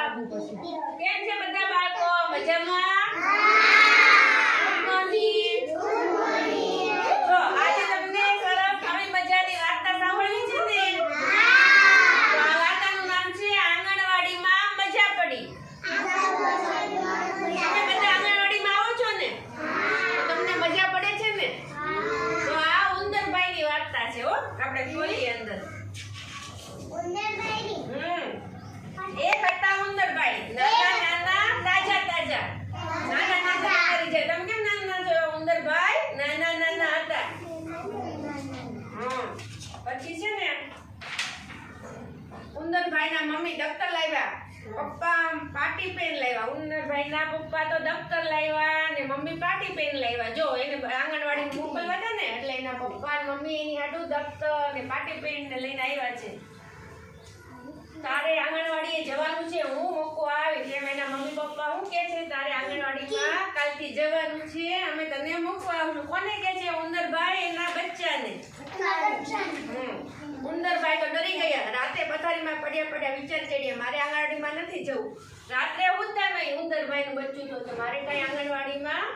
આપું પછી. કેમ છે બધા બાળકો? મજામાં? Good morning. જો આજે તમને સરસ આવી મજાની વાર્તા સાંભળવી છે ને? તો આ વાર્તાનું નામ છે આંગણવાડીમાં મજા પડી. તમે બધા આંગણવાડીમાં આવો છો ને? તો તમને મજા પડે છે ને? તો આ ઉંદરભાઈની વાર્તા છે હો. આપણે ખોલીએ અંદર. એક હતા ઉંદરભાઈ, નાના તાજા તાજા, નાના કરી જાય. તમે કેમ નાના છો ઉંદરભાઈ? નાના હતા. પછી છે ને ઉંદરભાઈના મમ્મી દફતર લાવ્યા, પપ્પા પાટી પેન લાવ્યા. ઉંદરભાઈના પપ્પા તો દફતર લાવ્યા ને મમ્મી પાટી પેન લાવ્યા. જો એને આંગણવાડી મોકલવા હતા ને એટલે એના પપ્પા અને મમ્મી એની હાટુ દફતર ને પાટી પેન ને લઈને આવ્યા છે. તારે આંગણવાડીએ જવાનું છે, હું મૂકવા આવી. એમ એના મમ્મી પપ્પા શું કે છે? તારે આંગણવાડીમાં કાલથી જવાનું છે, અમે તને મૂકવા આવશું. કોને કે છે? ઉંદરભાઈ એના બચ્ચાને. ઉંદરભાઈ તો ડરી ગયા. રાતે પથારીમાં પડ્યા વિચાર ચડ્યા, મારે આંગણવાડીમાં નથી જવું. રાત્રે ઉઠતા નહીં. ઉંદરભાઈનું બચ્ચું તો મારે કઈ આંગણવાડીમાં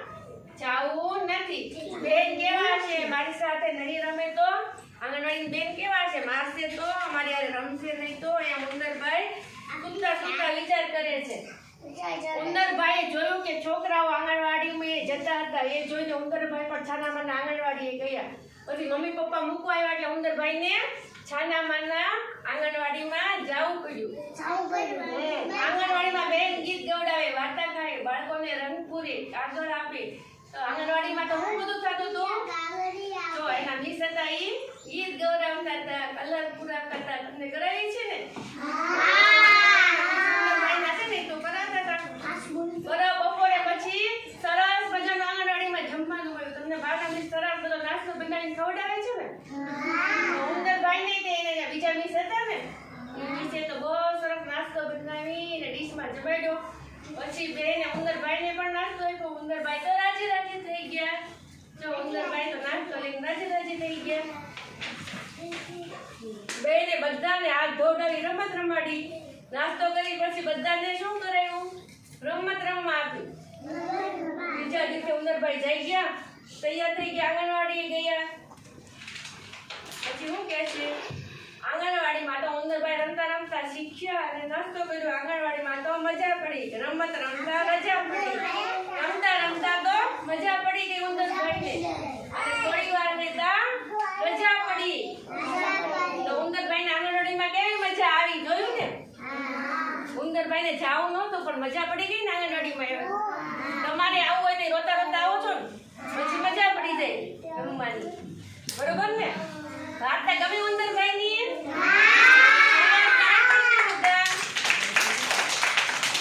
જવું નથી. બેન કેવા છે? મારી સાથે નહીં રમે તો આંગણવાડી બેન કેવા છે? મારશે તો, અમારી હારે રમશે નહીં તો. એમ ઉંદરભાઈ સુતા વિચાર કરે છે. ઉંદરભાઈએ જોયું કે છોકરાઓ આંગણવાડીમાં જતા હતા. એ જોઈને ઉંદરભાઈ પણ છાનામાના આંગણવાડીએ ગયા. પછી મમ્મી પપ્પા મૂકવા આવ્યા એટલે ઉંદરભાઈને છાનામાના આંગણવાડીમાં જવું પડ્યું. આંગણવાડીમાં બેન ગીત ગવડાવે, વાર્તા કહે, બાળકોને રંગ પૂરે, કાગળ આપે. તો આંગણવાડીમાં તો હું બધું થતું હતું. તો એના મિસ હતા એ ગીત ગવડાવતા હતા, કલર પૂરા કરતા. તમને કરાવી છે ને? બપોરે પછી સરસ મજાનું આંગણવાડીમાં જમવાનું મળ્યું. તમને બાળકા મિસ સરસ બધો નાસ્તો બનાવીને ખવડાવે છે ને? ઉંદરભાઈ નહીં તે એને બીજા મિસ હતા ને, એ મિસે તો બહુ સરસ નાસ્તો બનાવીને ડીશમાં જમાડ્યો. પછી બેને ઉંદરભાઈને પણ નાસ્તો આપ્યો. ઉંદરભાઈ તો રાજી થઈ ગયા. જો ઉંદરભાઈ તો નાસ્તો લઈને રાજી થઈ ગયા. બેને બધાને હાથ ધોડાવી રમત રમાડી. નાસ્તો કરી પછી બધાને શું કરાયું? રમત રમવા આપ્યું. બીજા દિવસે ઉંદરભાઈ જઈ ગયા, તૈયાર થઈ ગયા, આંગણવાડીએ ગયા. પછી શું કહે છે? આંગણવાડીમાં તો ઉંદરભાઈ રમતા શીખ્યા અને નાસ્તો કર્યો. આંગણવાડીમાં તો મજા પડી. રમત રમતા રજા પડી. રમતા તો મજા પડી ગઈ ઉંદરભાઈને. અને થોડી વાર રહેતા રજા પડી. તો ઉંદરભાઈને આંગણવાડીમાં કેવી મજા આવી, જોયું ને? ઉંદરભાઈને જાવું નહોતું પણ મજા પડી ગઈ ને આંગણવાડીમાં. તમારે આવું હોય ને રોતા આવો છો ને પછી મજા પડી જાય રમવાની. બરોબર ને? વાર્તા ગમી ઉંદરભાઈની?